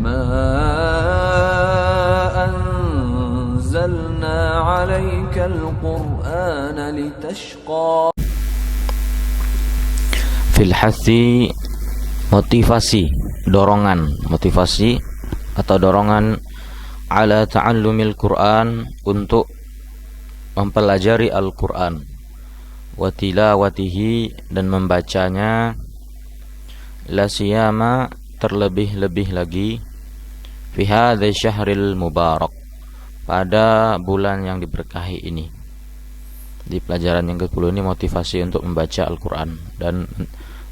ما أنزلنا عليك القرآن لتشقى. Fil hathi, motivasi, dorongan, motivasi atau dorongan ala ta'allumil Quran, untuk mempelajari Al-Quran, wa tilawatihi, dan membacanya, la siyama, terlebih-lebih lagi, fi hadzal syahril mubarak, pada bulan yang diberkahi ini. Di pelajaran yang ke-10 ini motivasi untuk membaca Al-Quran dan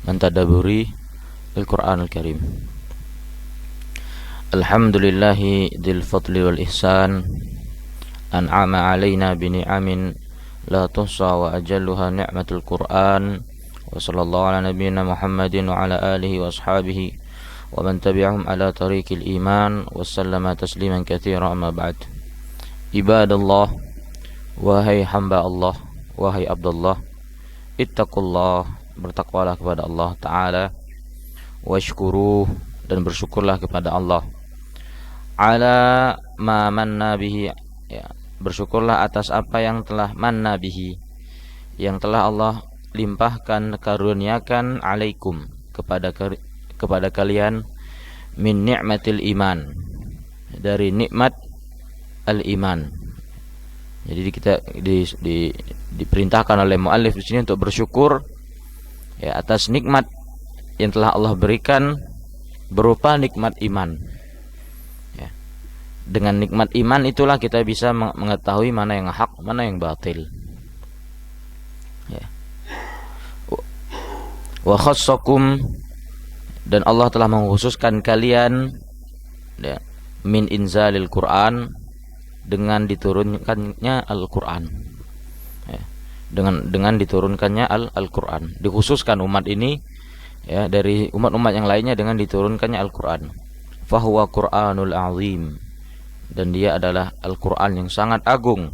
mentadaburi Al-Quran Al-Karim. Alhamdulillahi dzil fadli wal ihsan, an'ama alaina bi ni'amin la tuhsa wa ajalluha ni'matul Qur'an. Wa sallallahu ala nabiyyina Muhammadin wa ala alihi wa ashabihi wa man tabi'ahum ala tariqil iman wa sallama tasliman katsira, amma ba'd. Ibadallah, wahai hamba Allah, wahai Abdullah, ittaqullah, bertakwalah kepada Allah Ta'ala, washkuruh, dan bersyukurlah kepada Allah, ala ma manna bihi, ya, bersyukurlah atas apa yang telah manna bihi, yang telah Allah limpahkan, karuniakan, alaikum, kepada kalian, min ni'matil iman, dari nikmat al-iman. Jadi kita diperintahkan oleh muallif di sini untuk bersyukur, ya, atas nikmat yang telah Allah berikan berupa nikmat iman. Ya. Dengan nikmat iman itulah kita bisa mengetahui mana yang hak, mana yang batil. Ya. Wa khassakum, dan Allah telah mengkhususkan kalian, ya, min inzalil Quran, dengan diturunkannya Al-Quran, ya, dengan diturunkannya Al-Quran, dikhususkan umat ini, ya, dari umat-umat yang lainnya dengan diturunkannya Al-Quran. Fahuwa Qur'anul azim, dan dia adalah Al-Quran yang sangat agung.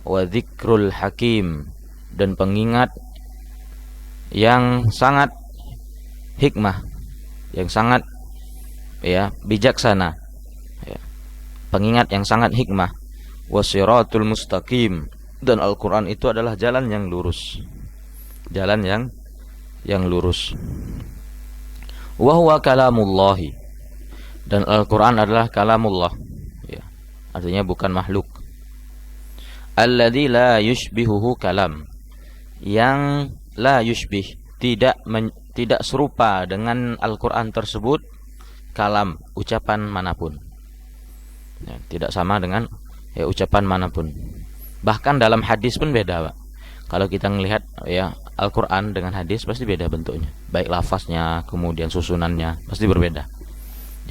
Wa dzikrul hakim, dan pengingat yang sangat hikmah, yang sangat, ya, bijaksana, ya, pengingat yang sangat hikmah. Wasiratul mustaqim, dan Al-Quran itu adalah jalan yang lurus, jalan yang lurus. Wahuwa kalamullahi, dan Al-Quran adalah kalamullah, ya, artinya bukan makhluk. Alladzi la yushbihuhu kalam, yang la yushbih, tidak serupa dengan Al-Quran tersebut kalam, ucapan manapun. Ya, tidak sama dengan, ya, ucapan manapun. Bahkan dalam hadis pun beda, Pak. Kalau kita melihat, ya, Al-Quran dengan hadis pasti beda bentuknya, baik lafaznya, kemudian susunannya pasti berbeda.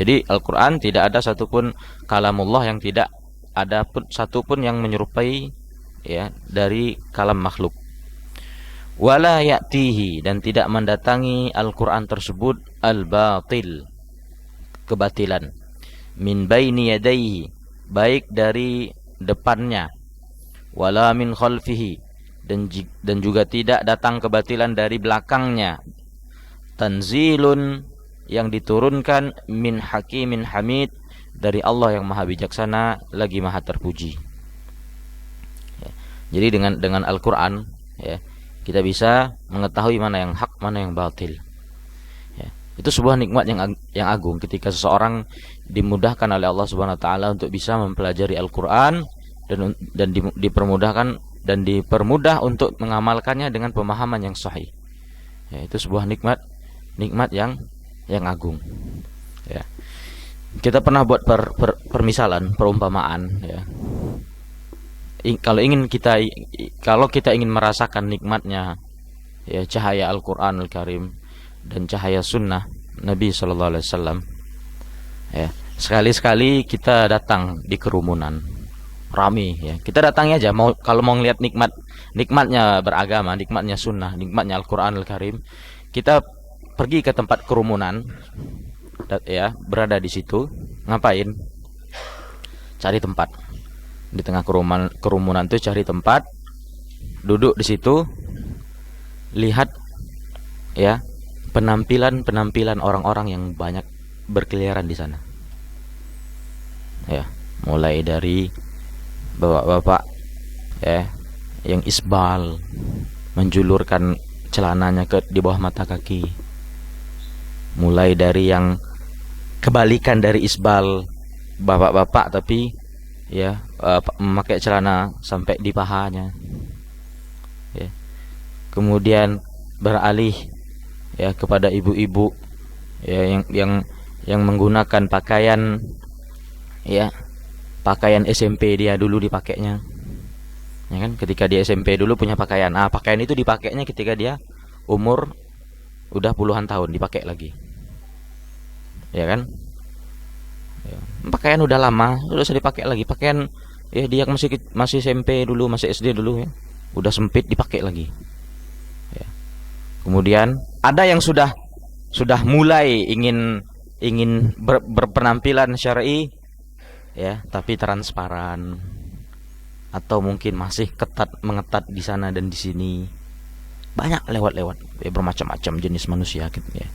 Jadi Al-Quran tidak ada satupun kalamullah yang tidak ada satupun yang menyerupai, ya, dari kalam makhluk. Wala ya'tihi, dan tidak mendatangi Al-Quran tersebut al-batil, kebatilan, min baini yadayhi, baik dari depannya, wala min khalfihi, dan juga tidak datang kebatilan dari belakangnya. Tanzilun, yang diturunkan, min hakimin hamid, dari Allah yang maha bijaksana lagi maha terpuji. Ya. Jadi dengan Al-Quran, ya, kita bisa mengetahui mana yang hak, mana yang batil. Itu sebuah nikmat yang agung ketika seseorang dimudahkan oleh Allah Subhanahu wa taala untuk bisa mempelajari Al-Qur'an dan dipermudah untuk mengamalkannya dengan pemahaman yang sahih. Ya, itu sebuah nikmat yang agung. Ya. Kita pernah buat permisalan, perumpamaan, ya. Kalau kita ingin merasakan nikmatnya, ya, cahaya Al-Qur'an Al-Karim dan cahaya sunnah Nabi Sallallahu Alaihi Wasallam, ya, sekali-sekali kita datang di kerumunan rami, ya, kita datangnya aja, kalau mau ngelihat nikmatnya beragama, nikmatnya sunnah, nikmatnya Al-Quran Al-Karim, kita pergi ke tempat kerumunan, ya, berada di situ, ngapain? Cari tempat di tengah kerumunan itu, cari tempat, duduk di situ, lihat, ya, penampilan orang-orang yang banyak berkeliaran di sana. Ya, mulai dari bapak-bapak ya yang isbal, menjulurkan celananya ke di bawah mata kaki. Mulai dari yang kebalikan dari isbal, bapak-bapak tapi ya memakai celana sampai di pahanya. Ya. Kemudian beralih ya kepada ibu-ibu ya yang menggunakan pakaian ya pakaian SMP dia dulu dipakainya. Ya kan, ketika di SMP dulu punya pakaian. Pakaian itu dipakainya ketika dia umur udah puluhan tahun dipakai lagi. Ya kan? Ya. Pakaian udah lama, udah usah dipakai lagi. Pakaian ya dia masih SMP dulu, masih SD dulu ya. Udah sempit dipakai lagi. Ya. Kemudian ada yang sudah mulai ingin berpenampilan syar'i ya, tapi transparan atau mungkin masih mengetat di sana dan di sini. Banyak lewat ya, bermacam-macam jenis manusia gitu ya.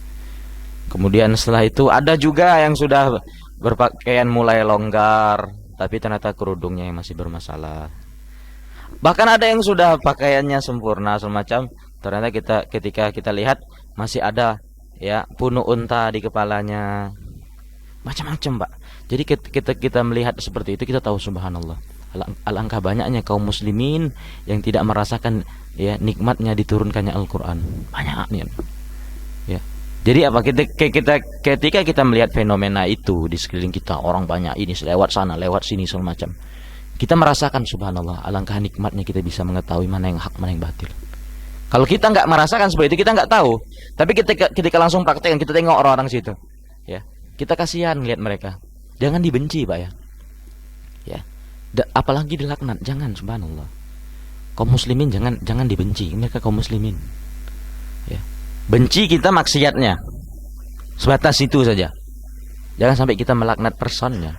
Kemudian setelah itu ada juga yang sudah berpakaian mulai longgar, tapi ternyata kerudungnya yang masih bermasalah. Bahkan ada yang sudah pakaiannya sempurna semacam, ternyata ketika kita lihat masih ada ya punuk unta di kepalanya. Macam-macam, Pak. Jadi kita melihat seperti itu, kita tahu subhanallah. Alangkah banyaknya kaum muslimin yang tidak merasakan ya nikmatnya diturunkannya Al-Qur'an. Banyak nih. Ya. Jadi apa ketika kita melihat fenomena itu di sekeliling kita, orang banyak ini lewat sana, lewat sini semacam. Kita merasakan subhanallah, alangkah nikmatnya kita bisa mengetahui mana yang hak, mana yang batil. Kalau kita nggak merasakan seperti itu, kita nggak tahu. Tapi ketika langsung praktekkan, kita tengok orang-orang situ, ya, kita kasihan lihat mereka. Jangan dibenci, Pak ya. Ya. Apalagi dilaknat, jangan subhanallah. Kaum muslimin jangan dibenci, mereka kaum muslimin. Ya. Benci kita maksiatnya. Sebatas itu saja. Jangan sampai kita melaknat personnya.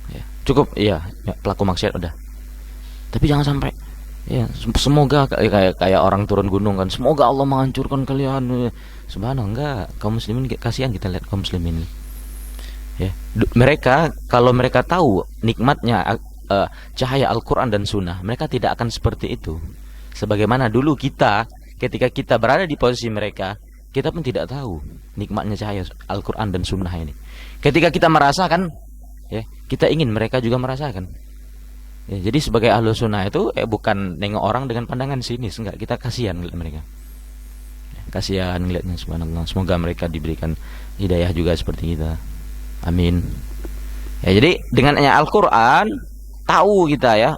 Ya. Cukup ya, pelaku maksiat udah. Tapi jangan sampai ya, semoga kayak orang turun gunung kan. Semoga Allah menghancurkan kalian. Subhanallah, enggak. Kaum muslimin kasihan kita lihat kaum muslimin. Ya, mereka kalau mereka tahu nikmatnya cahaya Al-Quran dan Sunnah, mereka tidak akan seperti itu. Sebagaimana dulu ketika kita berada di posisi mereka, kita pun tidak tahu nikmatnya cahaya Al-Quran dan Sunnah ini. Ketika kita merasakan, ya, kita ingin mereka juga merasakan. Ya, jadi sebagai ahlu sunnah itu bukan nengok orang dengan pandangan sinis, enggak. Kita kasihan ngeliat mereka. Ya, kasihan ngeliatnya subhanallah. Semoga mereka diberikan hidayah juga seperti kita. Amin. Ya, jadi dengannya Al-Quran tahu kita ya,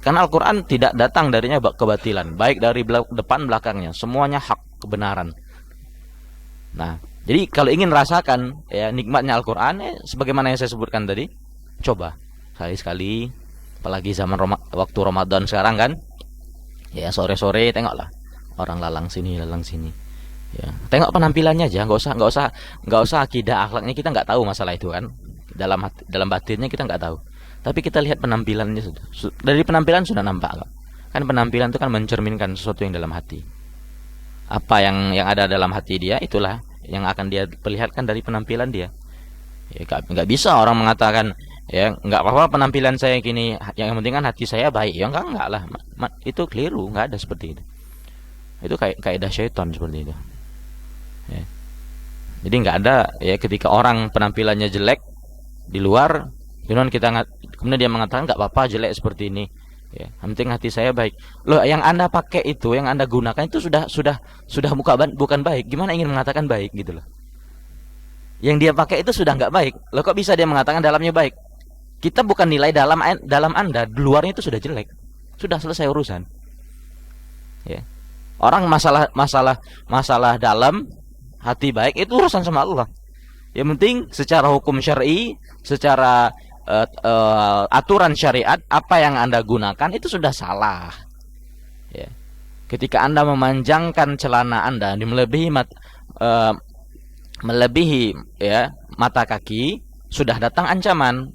karena Al-Quran tidak datang darinya kebatilan, baik dari depan belakangnya, semuanya hak, kebenaran. Nah, jadi kalau ingin rasakan ya nikmatnya Al-Quran, sebagaimana yang saya sebutkan tadi, coba sekali-sekali, apalagi zaman waktu Ramadan sekarang kan, ya sore-sore tengoklah orang lalang sini. Ya, tengok penampilannya aja, nggak usah akidah akhlaknya, kita nggak tahu masalah itu kan. Dalam batinnya kita nggak tahu. Tapi kita lihat penampilannya sudah. Dari penampilan sudah nampak kan. Kan penampilan itu kan mencerminkan sesuatu yang dalam hati. Apa yang ada dalam hati dia, itulah yang akan dia perlihatkan dari penampilan dia. Ya, nggak bisa orang mengatakan ya nggak apa-apa penampilan saya gini, yang penting kan hati saya baik. Ya enggak lah. Itu keliru, nggak ada seperti itu. Itu kaidah syaitan seperti itu. Ya. Jadi nggak ada ya ketika orang penampilannya jelek di luar, kemudian dia mengatakan nggak apa-apa jelek seperti ini. Ya, yang penting hati saya baik. Loh, yang Anda pakai itu, yang Anda gunakan itu sudah bukan baik. Gimana ingin mengatakan baik gitu loh? Yang dia pakai itu sudah nggak baik. Loh, kok bisa dia mengatakan dalamnya baik? Kita bukan nilai dalam Anda, di luarnya itu sudah jelek. Sudah selesai urusan. Ya. Orang masalah dalam hati baik itu urusan sama Allah. Yang penting secara hukum syar'i, secara aturan syariat, apa yang Anda gunakan itu sudah salah. Ya. Ketika Anda memanjangkan celana Anda melebihi ya mata kaki, sudah datang ancaman.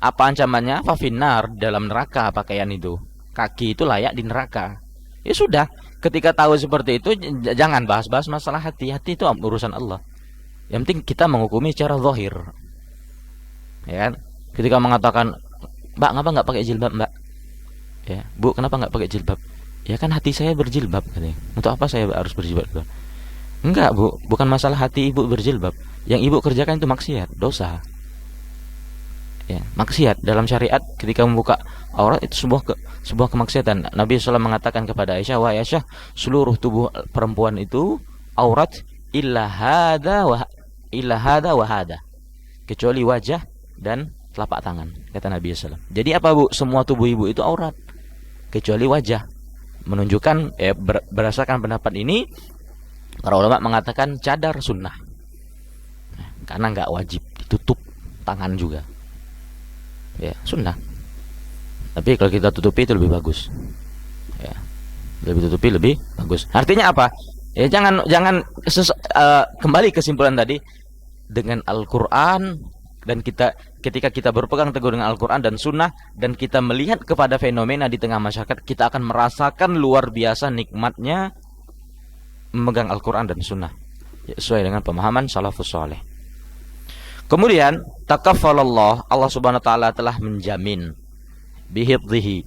Apa ancamannya? Fafinnar, dalam neraka pakaian itu. Kaki itu layak di neraka. Ya sudah, ketika tahu seperti itu, jangan bahas-bahas masalah hati. Hati itu urusan Allah. Yang penting kita menghukumi secara zahir. Ya kan? Ketika mengatakan, "Mbak, ngapa nggak pakai jilbab, Mbak?" Ya, "Bu, kenapa nggak pakai jilbab?" "Ya kan hati saya berjilbab," katanya. "Untuk apa saya harus berjilbab?" "Enggak, Bu, bukan masalah hati ibu berjilbab. Yang ibu kerjakan itu maksiat, dosa." Ya, maksiat dalam syariat ketika membuka aurat itu sebuah kemaksiatan. Nabi SAW mengatakan kepada Aisyah, "Wahai Aisyah, seluruh tubuh perempuan itu aurat illa hada wa hada, kecuali wajah dan telapak tangan," kata Nabi SAW. Jadi apa, Bu? Semua tubuh ibu itu aurat kecuali wajah. Menunjukkan berdasarkan pendapat ini, para ulama mengatakan cadar sunnah, karena nggak wajib ditutup tangan juga. Ya, sunnah. Tapi kalau kita tutupi itu lebih bagus. Ya, lebih tutupi lebih bagus. Artinya apa? Ya jangan kembali kesimpulan tadi, dengan Al-Qur'an, dan ketika kita berpegang teguh dengan Al-Qur'an dan sunnah, dan kita melihat kepada fenomena di tengah masyarakat, kita akan merasakan luar biasa nikmatnya memegang Al-Qur'an dan sunnah, ya, sesuai dengan pemahaman salafus saleh. Kemudian takaffalallah, Allah Subhanahu wa taala telah menjamin bihifdhihi,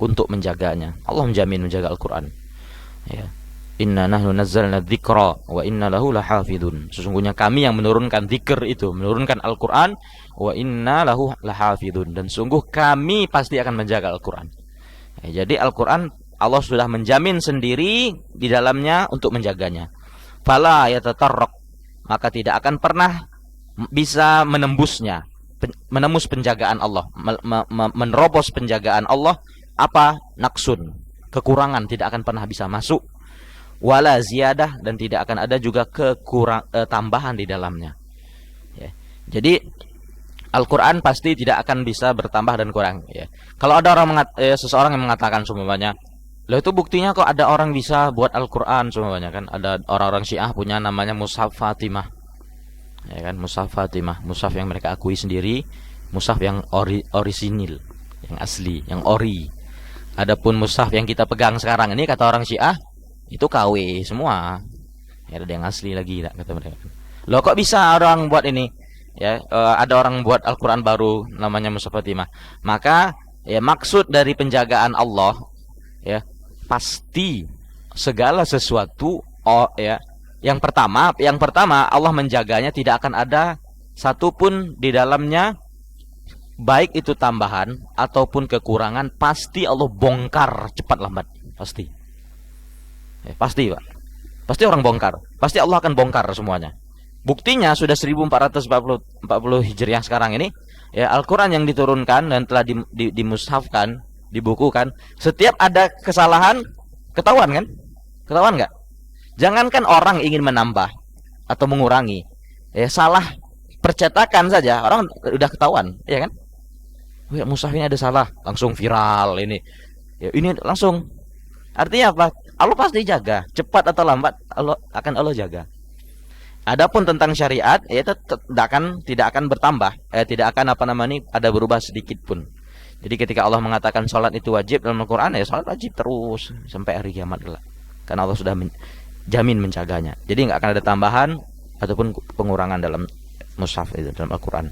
untuk menjaganya. Allah menjamin menjaga Al-Qur'an. Ya. Inna nahnu nazzalna dzikra wa inna lahu lahafidun. Sesungguhnya kami yang menurunkan dzikir itu, menurunkan Al-Qur'an, wa inna lahu lahafidun, dan sungguh kami pasti akan menjaga Al-Qur'an. Ya, jadi Al-Qur'an Allah sudah menjamin sendiri di dalamnya untuk menjaganya. Fala yatatarraq, maka tidak akan pernah bisa menembusnya, menembus penjagaan Allah, menerobos penjagaan Allah, apa? Naksun, kekurangan tidak akan pernah bisa masuk, wala ziyadah, dan tidak akan ada juga tambahan di dalamnya. Ya. Jadi Al-Quran pasti tidak akan bisa bertambah dan kurang. Ya. Kalau ada seseorang yang mengatakan semuanya, "Loh, itu buktinya kok ada orang bisa buat Al-Quran semuanya," kan? Ada orang-orang Syiah punya namanya Mushaf Fatimah. Ya kan, Mushaf Fatimah, mushaf yang mereka akui sendiri, mushaf yang orisinil, yang asli, yang ori. Adapun mushaf yang kita pegang sekarang ini, kata orang Syiah, itu KW semua. Ya, ada yang asli lagi, tak, kata mereka. "Loh, kok bisa orang buat ini?" Ya, ada orang buat Al-Qur'an baru namanya Mushaf Fatimah. Maka ya, maksud dari penjagaan Allah, ya, pasti segala sesuatu, ya, yang pertama Allah menjaganya, tidak akan ada satupun di dalamnya, baik itu tambahan ataupun kekurangan, pasti Allah bongkar cepat lambat, pasti. Ya, pasti, Pak. Pasti orang bongkar. Pasti Allah akan bongkar semuanya. Buktinya sudah 1440 Hijriah sekarang ini, ya, Al-Qur'an yang diturunkan dan telah dimushafkan, dibukukan, setiap ada kesalahan ketahuan kan? Ketahuan enggak? Jangankan orang ingin menambah atau mengurangi, ya, salah percetakan saja orang udah ketahuan, ya kan? "Wih, mushaf ini ada salah," langsung viral ini. Ya, ini langsung. Artinya apa? Allah pasti jaga, cepat atau lambat Allah jaga. Adapun tentang syariat, ya, itu tidak akan bertambah, tidak akan ada berubah sedikit pun. Jadi ketika Allah mengatakan salat itu wajib dalam Al-Qur'an, ya salat wajib terus sampai hari kiamat lah. Karena Allah sudah jamin menjaganya. Jadi nggak akan ada tambahan ataupun pengurangan dalam mushaf itu, dalam Al-Qur'an.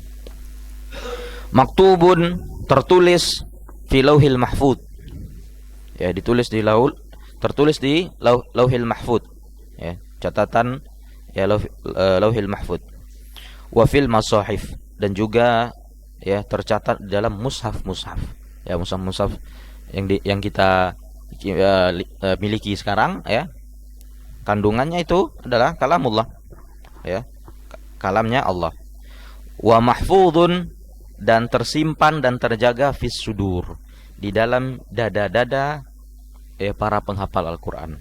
Maktubun, tertulis fi lauhil mahfud. Ya, tertulis di lauhil mahfud. Ya, catatan, ya, lauhil mahfud. Wa fil masahif, dan juga, ya, tercatat dalam mushaf. Ya, mushaf yang kita miliki sekarang, ya. Kandungannya itu adalah kalamullah, ya, kalamnya Allah. Wa mahfudun, dan tersimpan dan terjaga fis sudur, di dalam dada-dada, ya, para penghafal Al-Qur'an.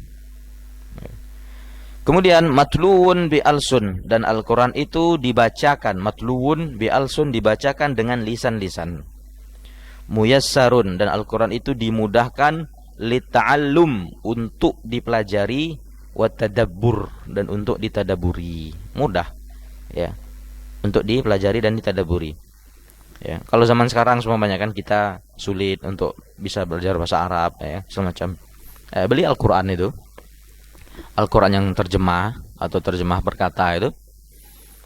Kemudian matluun bi alsun, dan Al-Qur'an itu dibacakan, matluun bi alsun, dibacakan dengan lisan-lisan. Muyassarun, dan Al-Qur'an itu dimudahkan, lita'allum, untuk dipelajari, wa tadabbur, dan untuk ditadaburi. Mudah, ya, untuk dipelajari dan ditadaburi. Ya, kalau zaman sekarang semuanya kan kita sulit untuk bisa belajar bahasa Arab, ya, semacam. Beli Al-Qur'an itu, Al-Qur'an yang terjemah atau terjemah berkata itu,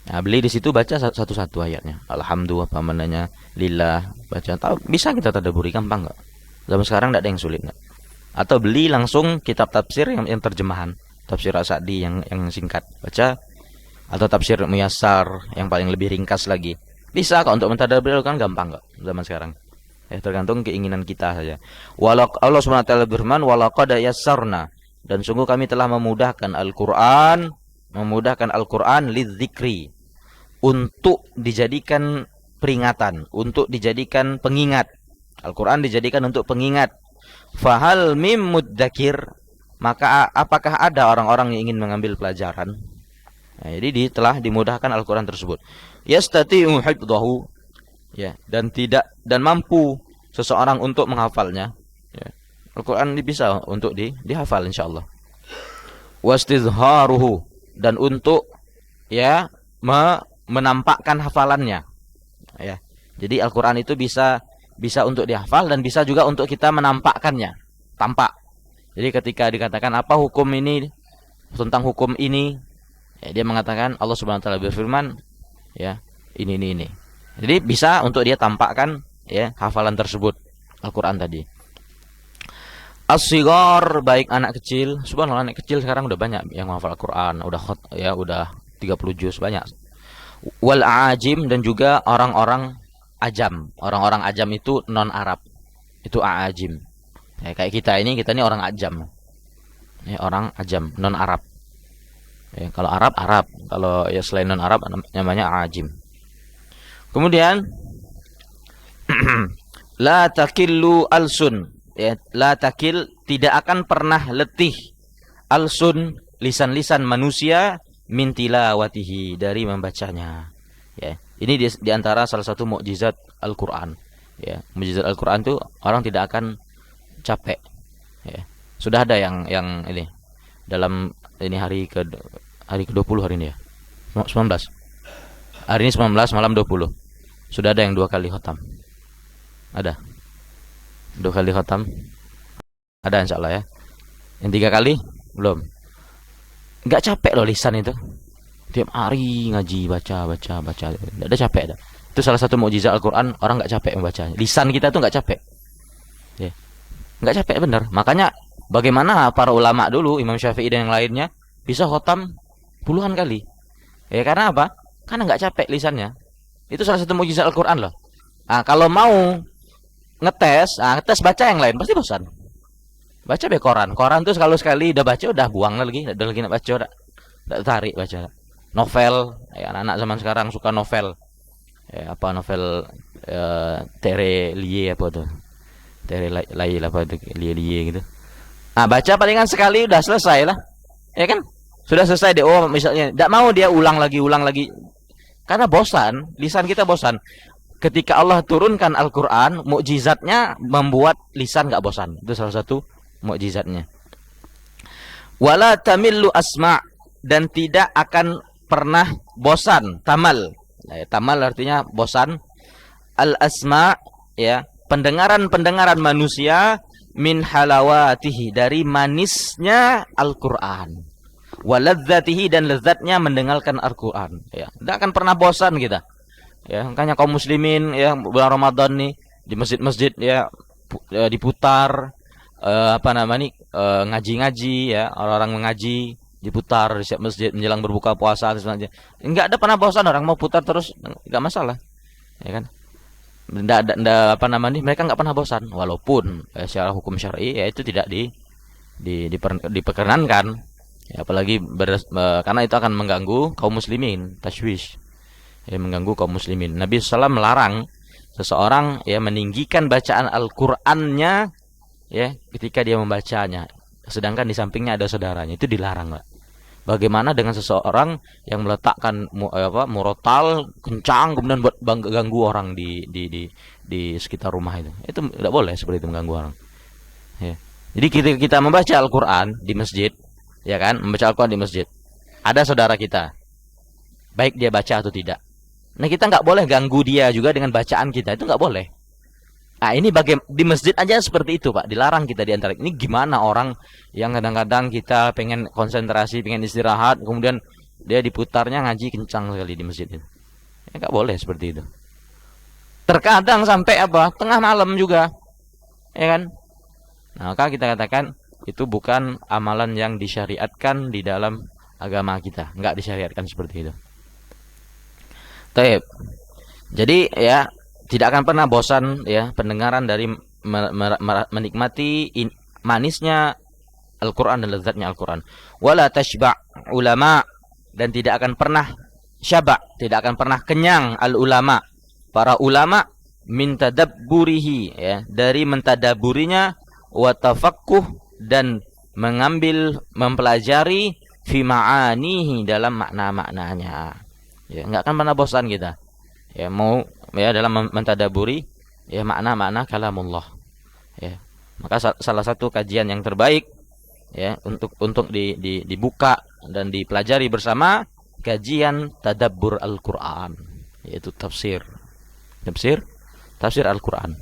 Nah, beli di situ baca satu-satu ayatnya. Alhamdulillah, pamananya lillah, baca. Tahu bisa kita tadabburi, gampang nggak? Zaman sekarang nggak ada yang sulit nggak? Atau beli langsung kitab tafsir yang terjemahan, tafsir As-Sa'di yang singkat, baca. Atau tafsir Muyassar yang paling lebih ringkas lagi. Bisa kok untuk mentadabbur, kan gampang nggak zaman sekarang? Ya tergantung keinginan kita saja. Allah Subhanahu wa taala berfirman, "Walaqad yassarna", dan sungguh kami telah memudahkan Al-Qur'an lidzikri, untuk dijadikan peringatan, untuk dijadikan pengingat. Al-Qur'an dijadikan untuk pengingat. Fahal mim mudzakir, maka apakah ada orang-orang yang ingin mengambil pelajaran? Nah, jadi telah dimudahkan Al-Qur'an tersebut. Yastati'u hifdhahu, ya, dan mampu seseorang untuk menghafalnya, ya. Al-Qur'an bisa untuk dihafal insyaallah. Wastizharuhu, dan untuk ya menampakkan hafalannya, ya. Jadi Al-Qur'an itu bisa untuk dihafal dan bisa juga untuk kita menampakkannya, tampak. Jadi ketika dikatakan apa hukum ini, tentang hukum ini, ya, dia mengatakan Allah Subhanahu wa taala berfirman, ya, ini. Jadi bisa untuk dia tampakkan, ya, hafalan tersebut, Al-Qur'an tadi. As-shighar, baik anak kecil. Subhanallah, anak kecil sekarang udah banyak yang menghafal Al-Qur'an, udah 30 juz banyak. Wal a'ajim, dan juga orang-orang ajam. Orang-orang ajam itu non Arab. Itu a'ajim. Ya, kayak kita ini orang ajam. Ya, orang ajam, non Arab. Ya, kalau Arab, kalau ya selain non Arab namanya a'ajim. Kemudian la takillu alsun, ya, la takil, tidak akan pernah letih, alsun, lisan-lisan manusia, min tilawatihi, dari membacanya. Ya, ini di antara salah satu mukjizat Al-Qur'an. Ya, mukjizat Al-Qur'an itu orang tidak akan capek. Ya. Sudah ada yang ini dalam ini hari ke-20 hari ini ya. 19. Hari ini 19 malam 20. Sudah ada yang 2 kali khatam. Ada. 2 kali khatam. Ada insyaallah ya. Yang 3 kali belum. Enggak capek loh lisan itu. Tiap hari ngaji, baca. Enggak ada capek dah. Itu salah satu mukjizat Al-Qur'an, orang enggak capek membacanya. Lisan kita tuh enggak capek. Ya. Enggak capek benar. Makanya bagaimana para ulama dulu, Imam Syafi'i dan yang lainnya bisa khatam puluhan kali. Ya karena apa? Karena enggak capek lisannya. Itu salah satu mukjizat Al-Qur'an loh. Nah, kalau mau ngetes baca yang lain pasti bosan. Baca be Koran tuh kalau sekali udah baca udah buang lagi, udah lagi nak baca, udah tarik baca. Novel, ya, anak-anak zaman sekarang suka novel. Ya, apa novel Tere Lie apa tuh? Tere Lie apa tuh, Lie gitu. Nah, baca palingan sekali udah selesai lah. Ya kan? Sudah selesai deh. Oh, misalnya enggak mau dia ulang lagi. Karena bosan, lisan kita bosan. Ketika Allah turunkan Al-Qur'an, mukjizatnya membuat lisan enggak bosan. Itu salah satu mukjizatnya. Wala tamillu asma', dan tidak akan pernah bosan. Tamal. Tamal artinya bosan. Al-asma', ya, pendengaran manusia, min halawatihi, dari manisnya Al-Qur'an. Waladzatihi, dan lezatnya mendengarkan Al-Qur'an. Ya, tidak akan pernah bosan kita. Ya, makanya kaum muslimin ya bulan Ramadan nih di masjid-masjid ya diputar ngaji-ngaji ya, orang-orang mengaji diputar di setiap masjid menjelang berbuka puasa dan sebagainya. Enggak ada pernah bosan, orang mau putar terus enggak masalah. Ya kan? Mereka enggak pernah bosan walaupun secara hukum syar'i ya itu tidak diperkenankan. Ya, apalagi karena itu akan mengganggu kaum muslimin, tashwish. Ya, mengganggu kaum muslimin. Nabi SAW melarang seseorang ya meninggikan bacaan Al-Qur'annya ya ketika dia membacanya, sedangkan di sampingnya ada saudaranya. Itu dilarang, Pak. Bagaimana dengan seseorang yang meletakkan murotal kencang kemudian buat ganggu orang di sekitar rumah itu. Itu tidak boleh seperti itu, mengganggu orang. Ya. Jadi kita membaca Al-Qur'an di masjid, ya kan? Membaca Al-Qur'an di masjid. Ada saudara kita. Baik dia baca atau tidak. Nah, kita nggak boleh ganggu dia juga dengan bacaan kita. Itu nggak boleh. Nah, ini di masjid aja seperti itu, Pak. Dilarang kita di antara. Ini gimana orang yang kadang-kadang kita pengen konsentrasi, pengen istirahat, kemudian dia diputarnya ngaji kencang sekali di masjid itu. Ya nggak boleh seperti itu. Terkadang sampai apa? Tengah malam juga. Ya kan? Nah, maka kita katakan itu bukan amalan yang disyariatkan di dalam agama kita. Enggak disyariatkan seperti itu. Taib. Jadi ya tidak akan pernah bosan ya pendengaran dari menikmati manisnya Al-Quran dan lezatnya Al-Quran. Wala tashba' ulama, dan tidak akan pernah syaba', tidak akan pernah kenyang al-ulama, para ulama, min tadabburihi, ya, dari mentadaburinya, wa tafaqquh, dan mempelajari fi ma'anihi, dalam makna-maknanya. Ya, enggak akan pernah bosan kita. Ya, mau ya dalam mentadaburi ya makna-makna kalamullah. Ya. Maka salah satu kajian yang terbaik ya untuk dibuka dan dipelajari bersama, kajian tadabbur Al-Qur'an, yaitu tafsir Al-Qur'an.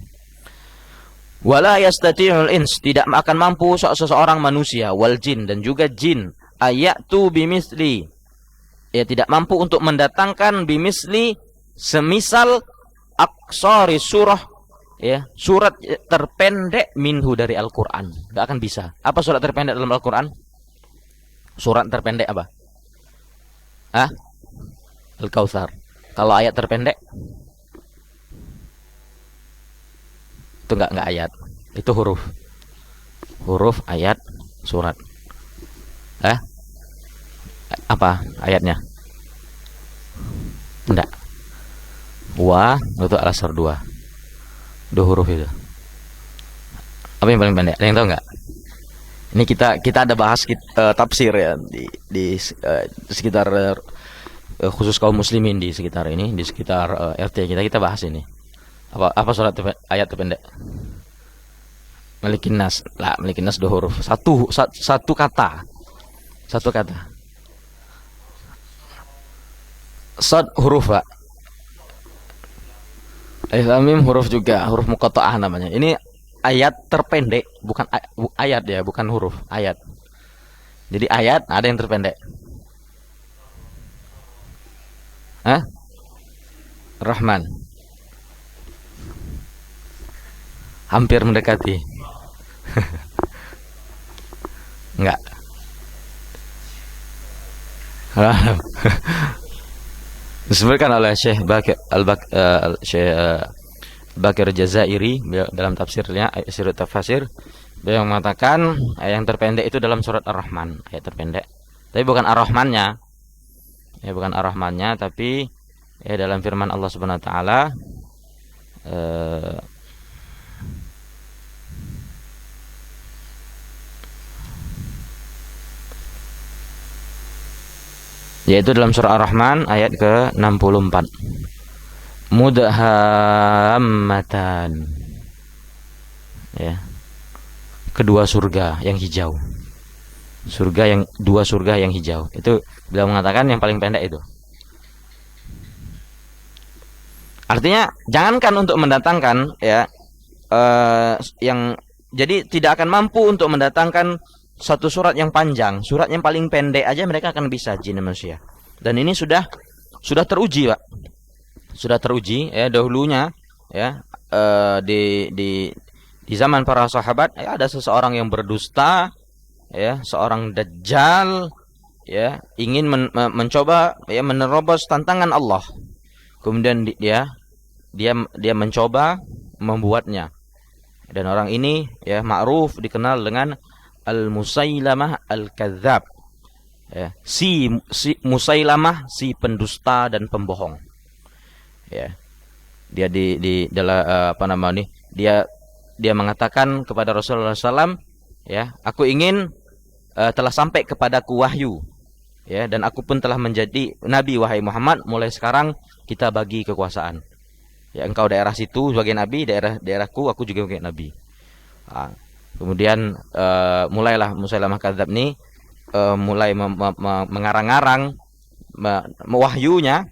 Wala yastati'ul ins, tidak akan mampu seseorang manusia, wal jin, dan juga jin, ayatu bimisli, ya tidak mampu untuk mendatangkan bimisli, semisal aqsari surah, ya surat terpendek minhu dari Al-Qur'an. Enggak akan bisa. Apa surat terpendek dalam Al-Qur'an? Surat terpendek apa? Al-Kautsar. Kalau ayat terpendek itu enggak ayat. Itu huruf. Huruf ayat surat. Apa ayatnya? Enggak. Wa itu al-asr 2 huruf itu. Apa yang paling pendek? Ada yang tahu nggak? Ini kita ada bahas tafsir ya di sekitar khusus kaum muslimin di sekitar ini, di sekitar RT kita bahas ini. Apa surat ayat terpendek? Malikin Nas. Lah, Malikin Nas 2 huruf. Satu kata. Sad huruf, Pak. Alif lam mim huruf juga, huruf muqatta'ah namanya. Ini ayat terpendek, bukan ayat ya, bukan huruf, ayat. Jadi ayat ada yang terpendek. Rahman. Hampir mendekati. Enggak. Disebutkan oleh Syekh Bakir Jazairi dalam tafsirnya Sirut Tafsir, beliau mengatakan yang terpendek itu dalam surat Ar-Rahman, ayat terpendek. Tapi bukan Ar-Rahmannya. Ya, bukan Ar-Rahmannya, tapi ya dalam firman Allah Subhanahu wa taala yaitu dalam surah Ar-Rahman ayat ke-64. Mudhammatan. Ya. Kedua surga yang hijau. Dua surga yang hijau. Itu beliau mengatakan yang paling pendek itu. Artinya jangankan untuk mendatangkan ya yang jadi tidak akan mampu untuk mendatangkan satu surat yang panjang, surat yang paling pendek aja mereka akan bisa, jin manusia. Dan ini sudah teruji, Pak. Sudah teruji ya dahulunya ya di zaman para sahabat ya, ada seseorang yang berdusta ya, seorang dajjal ya, ingin mencoba ya menerobos tantangan Allah. Kemudian dia mencoba membuatnya. Dan orang ini ya ma'ruf, dikenal dengan Al-Musailamah Al-Kadzab. Ya, si Musailamah, si pendusta dan pembohong. Ya. Dia dia mengatakan kepada Rasulullah SAW, ya, aku ingin telah sampai kepadaku wahyu. Ya, dan aku pun telah menjadi nabi, wahai Muhammad, mulai sekarang kita bagi kekuasaan. Ya, engkau daerah situ sebagai nabi, daerahku aku juga sebagai nabi. Nah, kemudian mulailah Musailamah Kadzab ini mulai mengarang-arang wahyunya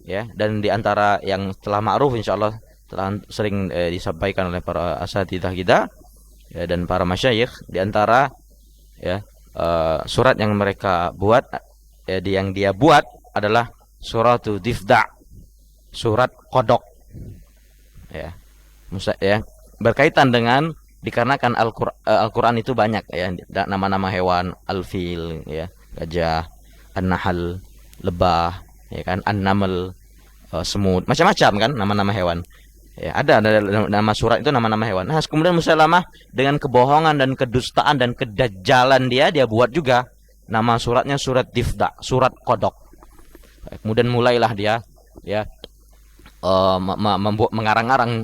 ya, dan di antara yang telah ma'ruf insyaallah telah sering disampaikan oleh para asatidzah kita ya, dan para masyayikh, di antara ya surat yang mereka buat yang dia buat adalah suratul difda, surat kodok. Ya. Ya, berkaitan dengan dikarenakan Al-Qur'an itu banyak ya nama-nama hewan, al-fil ya, gajah, an-nahl, lebah, ya kan, an-naml, semut, macam-macam kan nama-nama hewan. Ya, ada nama surat itu nama-nama hewan. Nah, kemudian Musailamah dengan kebohongan dan kedustaan dan kedajjalan dia buat juga nama suratnya surat difda, surat kodok. Kemudian mulailah dia ya mengarang-arang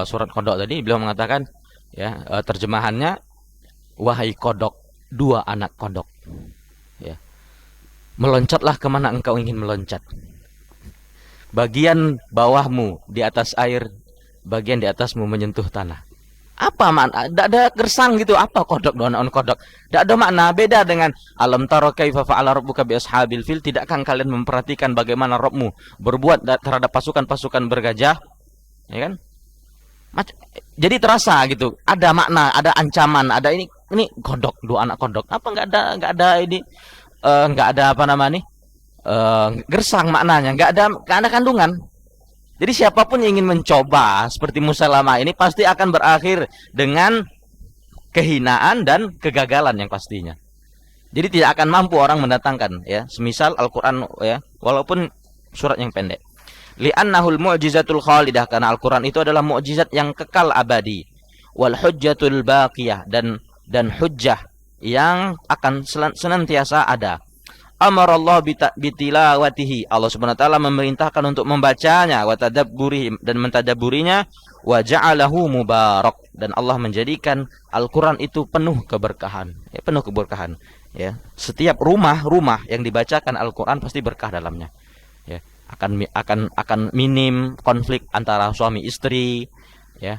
surat kodok tadi. Beliau mengatakan ya, terjemahannya, wahai kodok, dua anak kodok ya, meloncatlah kemana engkau ingin meloncat. Bagian bawahmu di atas air, bagian di atasmu menyentuh tanah. Apa makna? Tidak ada gersang gitu. Apa kodok, dua anak kodok? Tidak ada makna. Beda dengan alam taro kaifa fa'ala rabbuka bi ashabil fil. Tidakkah kalian memperhatikan bagaimana Rabbmu berbuat terhadap pasukan-pasukan bergajah? Ya kan? Jadi terasa gitu. Ada makna, ada ancaman, ada ini kodok, dua anak kodok. Apa enggak ada ini enggak ada apa namanya nih? Gersang maknanya, enggak ada kandungan. Jadi siapapun yang ingin mencoba seperti Musailamah ini pasti akan berakhir dengan kehinaan dan kegagalan yang pastinya. Jadi tidak akan mampu orang mendatangkan ya, semisal Al-Qur'an ya, walaupun surat yang pendek. Li'annahul mu'jizatul khalidah, karena Al-Qur'an itu adalah mukjizat yang kekal abadi. Wal hujjatul baqiyah, dan hujjah yang akan senantiasa ada. Amarallah bitilawatihi, Allah Subhanahu wa taala memerintahkan untuk membacanya, wa tadabburihi, dan mentadabburinya, wa ja'alahu mubarak, dan Allah menjadikan Al-Qur'an itu penuh keberkahan. Ya, penuh keberkahan. Ya, setiap rumah yang dibacakan Al-Qur'an pasti berkah dalamnya. Ya, akan minim konflik antara suami istri, ya.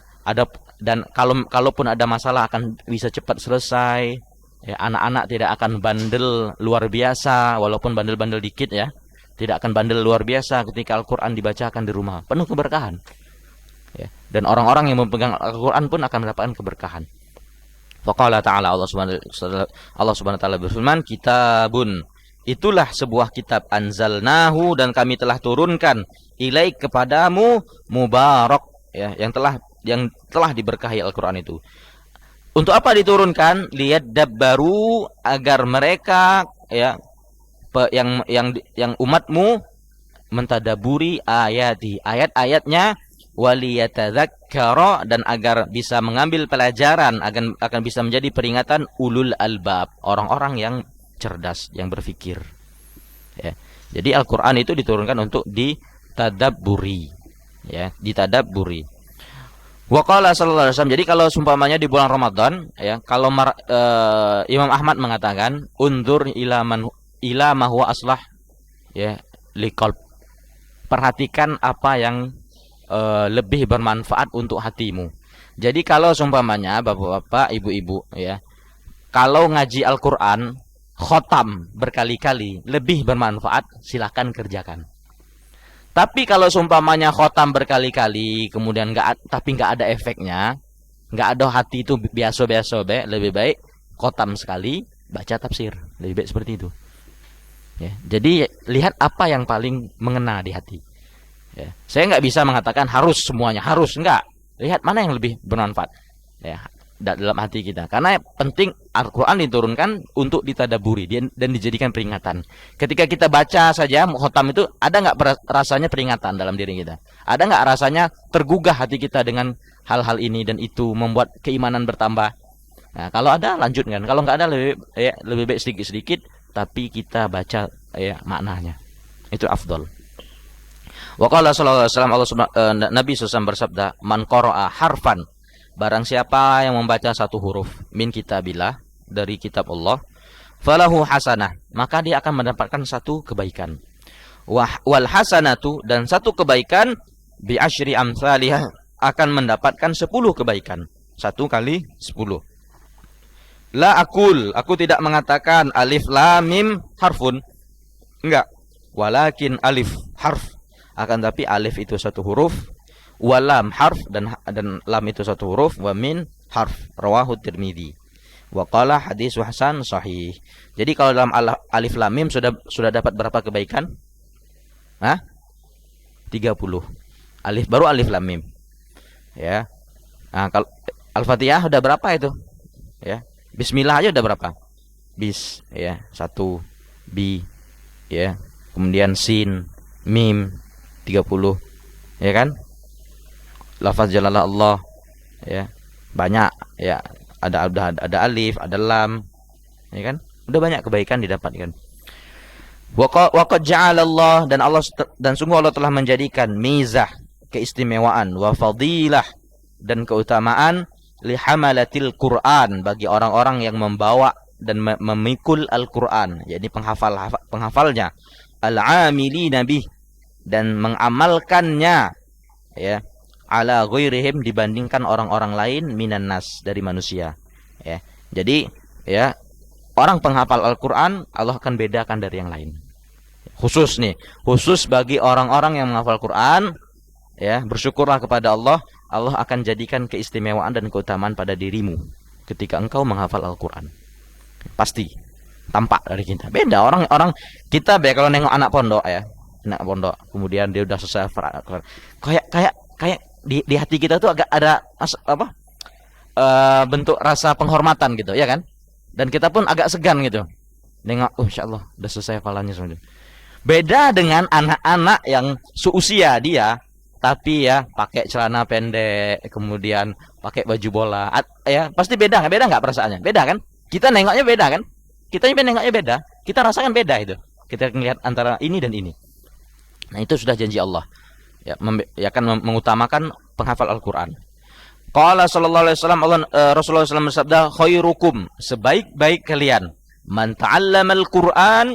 Dan kalaupun ada masalah akan bisa cepat selesai. Ya, anak-anak tidak akan bandel luar biasa, walaupun bandel-bandel dikit ya. Tidak akan bandel luar biasa ketika Al-Qur'an dibacakan di rumah. Penuh keberkahan. Ya, dan orang-orang yang memegang Al-Qur'an pun akan mendapatkan keberkahan. Faqala ta'ala, Allah Subhanahu wa taala berfirman, kitabun, itulah sebuah kitab, anzalnahu, dan kami telah turunkan, ilaik, kepadamu, mubarak ya, yang telah diberkahi Al-Qur'an itu. Untuk apa diturunkan? Liyadabbaru, agar mereka ya yang umatmu mentadaburi ayat-ayatnya, waliyatadzakkara, dan agar bisa mengambil pelajaran, akan bisa menjadi peringatan ulul albab, orang-orang yang cerdas, yang berfikir. Ya. Jadi Al-Qur'an itu diturunkan untuk ditadabburi, ya, ditadabburi. Waqala sallallahu alaihi wasallam. Jadi kalau sumpamanya di bulan Ramadan ya, kalau Imam Ahmad mengatakan undur ila ma huwa aslah ya liqalb. Perhatikan apa yang lebih bermanfaat untuk hatimu. Jadi kalau sumpamanya Bapak-bapak, Ibu-ibu ya, kalau ngaji Al-Qur'an khotam berkali-kali lebih bermanfaat, silakan kerjakan. Tapi kalau seumpamanya khotam berkali-kali kemudian tapi nggak ada efeknya, nggak ada hati itu biasa-biasa, lebih baik khotam sekali, baca tafsir, lebih baik seperti itu. Ya, jadi lihat apa yang paling mengena di hati. Ya, saya nggak bisa mengatakan harus semuanya, harus enggak. Lihat mana yang lebih bermanfaat. Ya, dalam hati kita. Karena penting Al-Qur'an diturunkan untuk ditadaburi dan dijadikan peringatan. Ketika kita baca saja khotam itu, ada nggak rasanya peringatan dalam diri kita? Ada nggak rasanya tergugah hati kita dengan hal-hal ini dan itu, membuat keimanan bertambah? Nah, kalau ada lanjutkan. Kalau nggak ada lebih baik sedikit-sedikit, tapi kita baca ya maknanya. Itu afdol. Wa qala sallallahu alaihi wasallam, Nabi SAW bersabda, man qara'a harfan, barang siapa yang membaca satu huruf min kitabillah, dari kitab Allah, falahu hasanah, maka dia akan mendapatkan satu kebaikan. Wal hasanatu, dan satu kebaikan, bi asyri amsalihah, akan mendapatkan 10 kebaikan. 1 kali 10. La aku tidak mengatakan alif lam mim harfun. Enggak. Walakin alif harf. Akan tapi alif itu satu huruf, walam harf, dan lam itu satu huruf, wa min harf. Rawahu Tirmidzi. Wa qala hadis hasan sahih. Jadi kalau dalam alif lam mim sudah dapat berapa kebaikan? Hah? 30. Baru alif lam mim. Ya. Nah, kalau Al-Fatihah udah berapa itu? Ya. Bismillah aja udah berapa? Bis, ya. 1 bi, ya. Kemudian sin, mim 30. Ya kan? Lafaz jalalah Allah, ya. Banyak, ya. Ada alif, ada lam. Ya kan? Udah banyak kebaikan didapatkan. Waqad ja'alallah, dan sungguh Allah telah menjadikan mizah, keistimewaan, wa fadilah, dan keutamaan li hamalatil Quran, bagi orang-orang yang membawa dan memikul Al-Quran, yakni penghafalnya, al-amili nabi, dan mengamalkannya, ya, ala ghairihim, dibandingkan orang-orang lain, minan nas, dari manusia, ya. Jadi, ya, orang penghafal Al-Quran Allah akan bedakan dari yang lain. Khusus bagi orang-orang yang menghafal Quran, ya, bersyukurlah kepada Allah. Allah akan jadikan keistimewaan dan keutamaan pada dirimu ketika engkau menghafal Al-Quran. Pasti tampak dari kita. Beda orang-orang kita kalau nengok anak pondok, ya, anak pondok, kemudian dia udah selesai Al-Quran, kayak di hati kita tuh agak ada bentuk rasa penghormatan gitu, ya kan? Dan kita pun agak segan gitu. Nengok, insyaallah udah selesai hafalannya semuanya. Beda dengan anak-anak yang seusia dia, tapi ya pakai celana pendek, kemudian pakai baju bola, ya pasti beda nggak perasaannya? Beda kan? Kita nengoknya beda kan? Kita nengoknya beda, kita rasakan beda itu. Kita lihat antara ini dan ini. Nah, itu sudah janji Allah. Ya, akan mengutamakan penghafal Al-Quran. Qala sallallahu alaihi wasallam, Rasulullah SAW bersabda, khairukum, sebaik-baik kalian, man ta'allamal Qur'an,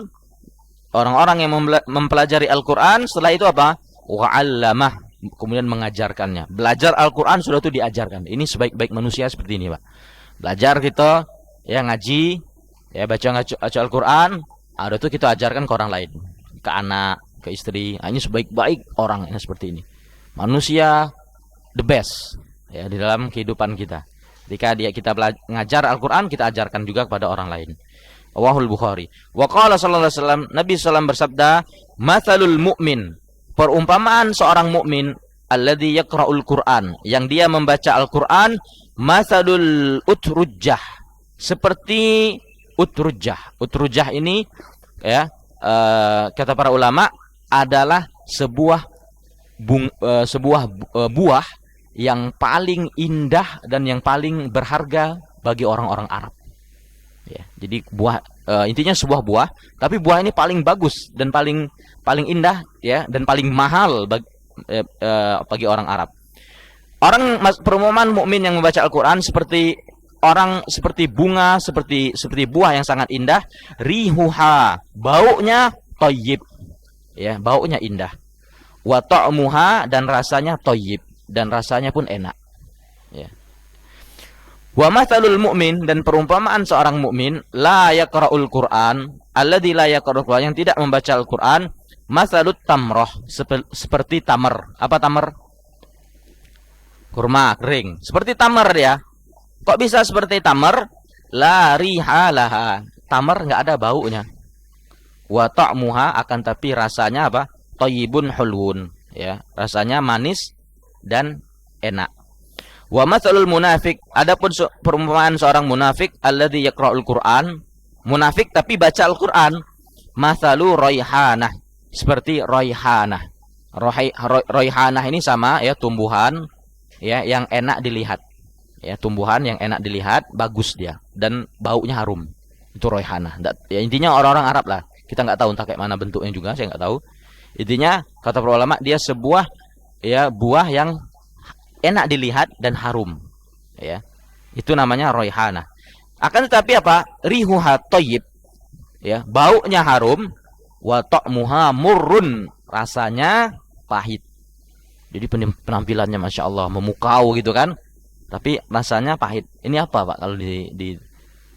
orang-orang yang mempelajari Al-Quran, setelah itu apa? Wa'allamah, kemudian mengajarkannya. Belajar Al-Quran sudah itu diajarkan. Ini sebaik-baik manusia seperti ini, Pak. Belajar kita, ya, ngaji, ya, baca Al-Quran, ada itu kita ajarkan ke orang lain, ke anak, ke istri. Ini sebaik-baik orang yang seperti ini. Manusia the best, ya, di dalam kehidupan kita. Ketika kita ngajar Al-Quran, kita ajarkan juga kepada orang lain. Wahul Bukhari. Wa qala sallallahu alaihi wasallam, Nabi sallallahu bersabda, mathalul mu'min, perumpamaan seorang mukmin, alladzi yaqra'ul Qur'an, yang dia membaca Al-Qur'an, mathalul utrujjah, seperti utrujjah. Utrujjah ini, ya, kata para ulama, adalah sebuah buah yang paling indah dan yang paling berharga bagi orang-orang Arab. Ya, jadi intinya sebuah buah, tapi buah ini paling bagus dan paling indah, ya, dan paling mahal bagi orang Arab. Perumpamaan mukmin yang membaca Al-Quran seperti bunga, seperti buah yang sangat indah, rihuha, baunya thayyib, ya, baunya indah, wa ta'muha, dan rasanya thayyib, dan rasanya pun enak, ya. Wa mathalul mu'min, dan perumpamaan seorang mukmin, la yaqra'ul Qur'an, alladzi la yaqra'ul Qur'an, yang tidak membaca Al-Qur'an, mathalut tamrah, seperti tamar. Apa tamar? Kurma kering. Seperti tamar, ya. Kok bisa seperti tamar? La rihalaha, tamar enggak ada baunya. Wa ta'muha, akan tapi rasanya apa? Thayyibun hulwun, ya, rasanya manis dan enak. Wa mathalul munafik, adapun perumpamaan seorang munafik, alladzi yaqra'ul Qur'an, munafik tapi baca Al-Qur'an, mathalu raihanah, seperti raihanah. Raihanah ini sama, ya, tumbuhan, ya, yang enak dilihat. Ya, tumbuhan yang enak dilihat, bagus dia, dan baunya harum. Itu raihanah. Ya, intinya orang-orang Arab lah. Kita nggak tahu entah kayak mana bentuknya juga, saya nggak tahu. Intinya kata para ulama, dia sebuah, ya, buah yang enak dilihat dan harum, ya, itu namanya raihanah. Akan tetapi apa? Rihuha thayyib, ya, baunya harum, wa ta'muha murrun, rasanya pahit. Jadi penampilannya masya Allah memukau gitu kan, tapi rasanya pahit. Ini apa, Pak, kalau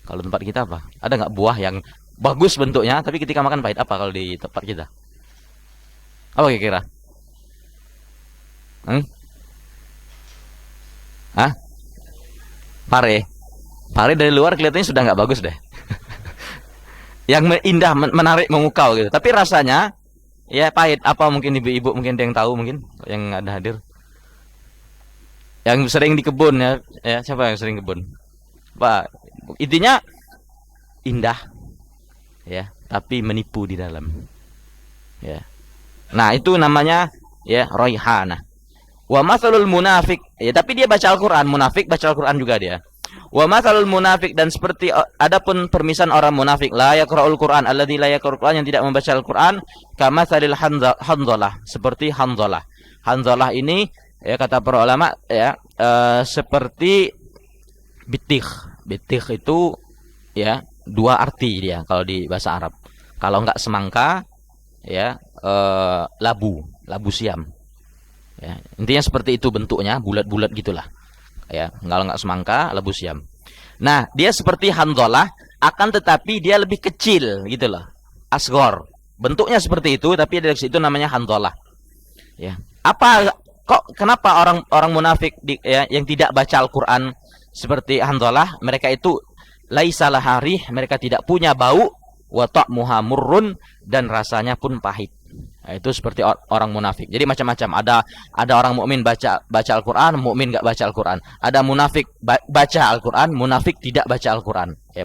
kalau tempat kita apa? Ada nggak buah yang bagus bentuknya tapi ketika makan pahit? Apa kalau di tempat kita? Apa kira-kira? Hah? Pare. Pare dari luar kelihatannya sudah nggak bagus deh. Yang indah, menarik, memukau gitu. Tapi rasanya ya pahit. Apa mungkin ibu-ibu mungkin ada yang tahu, mungkin yang ada hadir. Yang sering di kebun ya, siapa yang sering kebun? Pak, intinya indah ya, tapi menipu di dalam. Ya. Nah, itu namanya ya raihanah. Wa matsalul munafik, ya tapi dia baca Al-Qur'an, munafik baca Al-Qur'an juga dia. Wa matsalul munafik, dan seperti adapun permisan orang munafik, la yaqra'ul Qur'an alladzi la yaqra'ul Qur'an, yang tidak membaca Al-Qur'an, kamatsalil Hanzalah, seperti Hanzalah. Hanzalah ini ya kata para ulama ya seperti bitikh. Bitikh itu ya dua arti dia kalau di bahasa Arab. Kalau enggak semangka ya labu siam. Ya, intinya seperti itu bentuknya, bulat-bulat gitulah. Ya, kalau enggak semangka, labu siam. Nah, dia seperti Hanzalah, akan tetapi dia lebih kecil gitu loh. Asghar. Bentuknya seperti itu, tapi dari situ namanya Hanzalah. Ya. Kenapa orang munafik ya, yang tidak baca Al-Qur'an seperti Hanzalah, mereka itu laisa laharih, mereka tidak punya bau, wa ta'muha murrun, dan rasanya pun pahit. Nah, itu seperti orang munafik. Jadi macam-macam. Ada orang mukmin baca Al-Qur'an, mukmin enggak baca Al-Qur'an. Ada munafik baca Al-Qur'an, munafik tidak baca Al-Qur'an. Ya,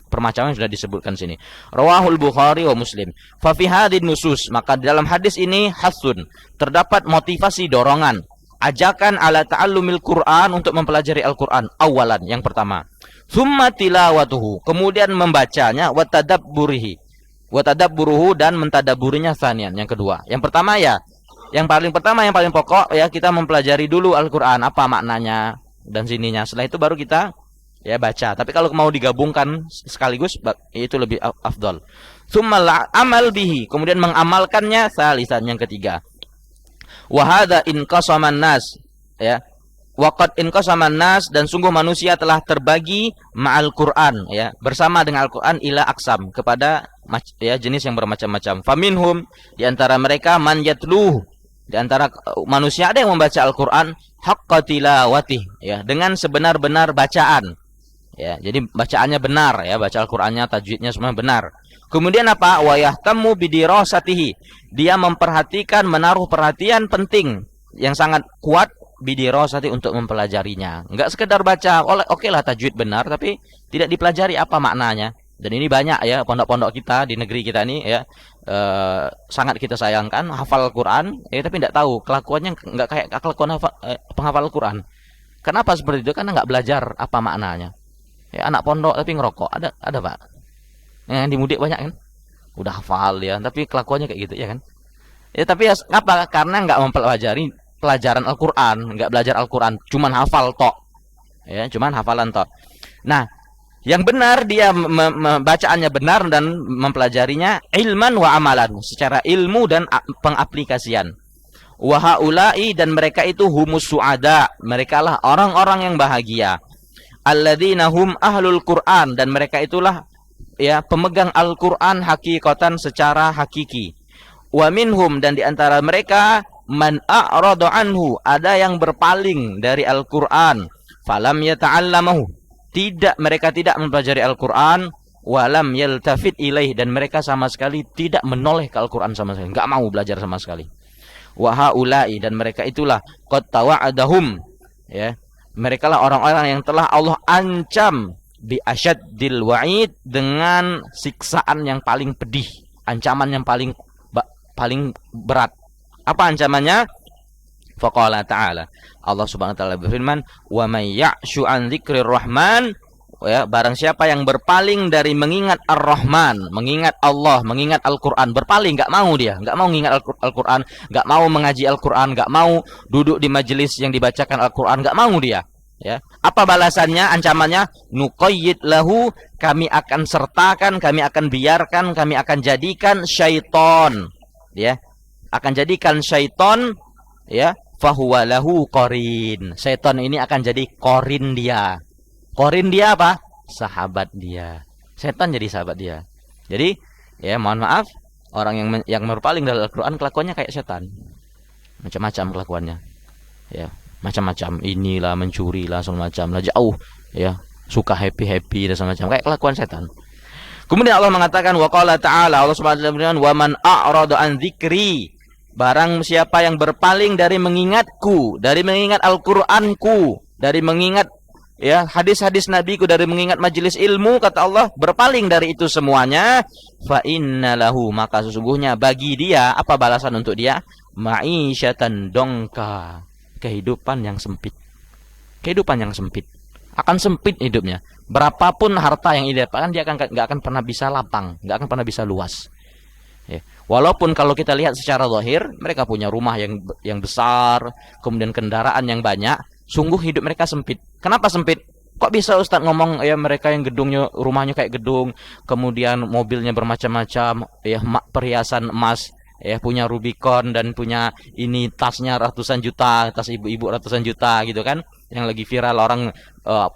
permasalahan sudah disebutkan sini. Rawahul Bukhari wa Muslim. Fa fi hadin nusus, maka dalam hadis ini hasun, terdapat motivasi, dorongan, ajakan ala ta'allumil Qur'an, untuk mempelajari Al-Qur'an awalan, yang pertama. Tsumma tilawatuhu, kemudian membacanya, wa tadabburihi, dan mentadaburinya sanian, yang kedua. Yang pertama ya, yang paling pokok ya, kita mempelajari dulu Al-Qur'an, apa maknanya dan sininya. Setelah itu baru kita ya baca. Tapi kalau mau digabungkan sekaligus itu lebih afdal. Tsumma amal bihi, kemudian mengamalkannya salisan, yang ketiga. Wa hadza inqasaman nas, ya. Waqad inqasaman nas, dan sungguh manusia telah terbagi ma'al Qur'an, ya, bersama dengan Al-Qur'an, ila aksam, kepada ya jenis yang bermacam-macam. Faminhum, di antara mereka, man yatluh, di antara manusia ada yang membaca Al-Qur'an haqqa tilawatih, ya, dengan sebenar-benar bacaan. Ya, jadi bacaannya benar ya, baca Al-Qur'annya, tajwidnya semua benar. Kemudian apa? Wa yahtammu bidirasatihi, dia memperhatikan, menaruh perhatian penting yang sangat kuat, bidirasati, untuk mempelajarinya. Enggak sekedar baca, oke lah tajwid benar, tapi tidak dipelajari apa maknanya. Dan ini banyak ya pondok-pondok kita di negeri kita ini ya, sangat kita sayangkan, hafal Al-Qur'an tapi tidak tahu kelakuannya, enggak kayak kelakuan penghafal Al-Qur'an. Kenapa seperti itu? Karena enggak belajar apa maknanya. Ya, anak pondok tapi ngerokok, ada Pak. Yang dimudik banyak kan? Udah hafal ya, tapi kelakuannya kayak gitu ya kan? Ya tapi ya, apa? Karena enggak mempelajari pelajaran Al-Qur'an, enggak belajar Al-Qur'an, cuman hafal tok. Ya, cuman hafalan tok. Nah, yang benar dia bacaannya benar dan mempelajarinya ilman wa amalan, secara ilmu dan pengaplikasian. Wa haula'i, dan mereka itu humus suada, merekalah orang-orang yang bahagia. Alladzina hum ahlul Qur'an, dan mereka itulah ya pemegang Al-Qur'an hakikatan, secara hakiki. Wa minhum, dan di antara mereka, man a'rada anhu, ada yang berpaling dari Al-Qur'an, falam yata'allamahu, mereka tidak mempelajari Al-Qur'an, walam yaltafit ilaih, dan mereka sama sekali tidak menoleh ke Al-Qur'an sama sekali, enggak mau belajar sama sekali. Wa haula'i, dan mereka itulah qad tawa'adahum, ya, mereka lah orang-orang yang telah Allah ancam bi asyaddil wa'id, dengan siksaan yang paling pedih, ancaman yang paling berat. Apa ancamannya? Faqala ta'ala, Allah Subhanahu wa taala berfirman, "Wa may ya'shu an dzikrir rahman", ya, barang siapa yang berpaling dari mengingat Ar-Rahman, mengingat Allah, mengingat Al-Qur'an, berpaling, enggak mau dia, enggak mau mengingat Al-Qur'an, enggak mau mengaji Al-Qur'an, enggak mau duduk di majelis yang dibacakan Al-Qur'an, enggak mau dia, ya. Apa balasannya, ancamannya? Nuqayyid lahu, kami akan sertakan, kami akan biarkan, kami akan jadikan syaiton, ya, akan jadikan syaiton, ya, fahuwa lahu qarin, syaiton ini akan jadi qarin dia. Qarin dia apa? Sahabat dia. Syaitan jadi sahabat dia. Jadi ya mohon maaf, orang yang berpaling dari Al-Qur'an kelakuannya kayak setan. Macam-macam kelakuannya. Ya, macam-macam. Inilah mencuri lah, semacam lah, jauh ya. suka happy-happy dan semacam kayak kelakuan setan. Kemudian Allah mengatakan wa qala ta'ala, Allah Subhanahu wa taala, wa man a'rada an dzikri, barang siapa yang berpaling dari mengingatku, dari mengingat Al-Qur'anku, dari mengingat ya hadis-hadis nabiku, dari mengingat majelis ilmu, kata Allah, berpaling dari itu semuanya, fa innalahu, maka sesungguhnya bagi dia, apa balasan untuk dia? Ma'isyatan dongka, kehidupan yang sempit. Kehidupan yang sempit. Akan sempit hidupnya. Berapapun harta yang dia dapatkan, dia nggak akan pernah bisa lapang, nggak akan pernah bisa luas. Ya. Walaupun kalau kita lihat secara zahir, mereka punya rumah yang besar, kemudian kendaraan yang banyak, sungguh hidup mereka sempit. Kenapa sempit? Kok bisa Ustadz ngomong ya mereka yang gedungnya, rumahnya kayak gedung, kemudian mobilnya bermacam-macam, ya perhiasan emas, ya punya Rubicon dan punya ini tasnya ratusan juta, tas ibu-ibu ratusan juta gitu kan, yang lagi viral orang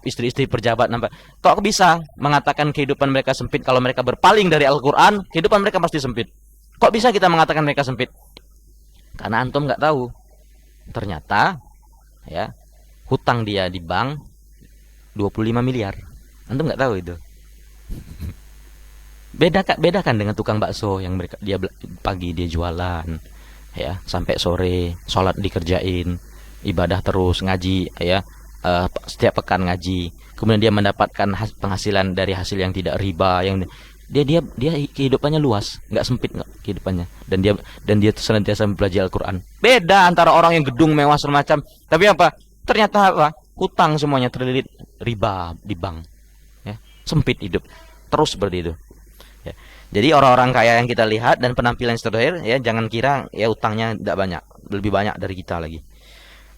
istri-istri pejabat nampak. Kok bisa mengatakan kehidupan mereka sempit kalau mereka berpaling dari Al-Qur'an, kehidupan mereka pasti sempit. Kok bisa kita mengatakan mereka sempit? Karena antum nggak tahu. Ternyata ya hutang dia di bank 25 miliar. Antum nggak tahu itu. Bedakan dengan tukang bakso yang dia pagi dia jualan ya sampai sore, sholat dikerjain, ibadah terus, ngaji ya, setiap pekan ngaji, kemudian dia mendapatkan penghasilan dari hasil yang tidak riba, yang dia kehidupannya luas, nggak sempit nggak kehidupannya, dan dia senantiasa mempelajari Al-Qur'an. Beda antara orang yang gedung mewah semacam, tapi apa? Ternyata apa? Hutang semuanya terlilit riba di bank. Ya, sempit hidup. Terus seperti itu. Ya. Jadi orang-orang kaya yang kita lihat dan penampilan terakhir, ya jangan kira ya utangnya tidak banyak, lebih banyak dari kita lagi.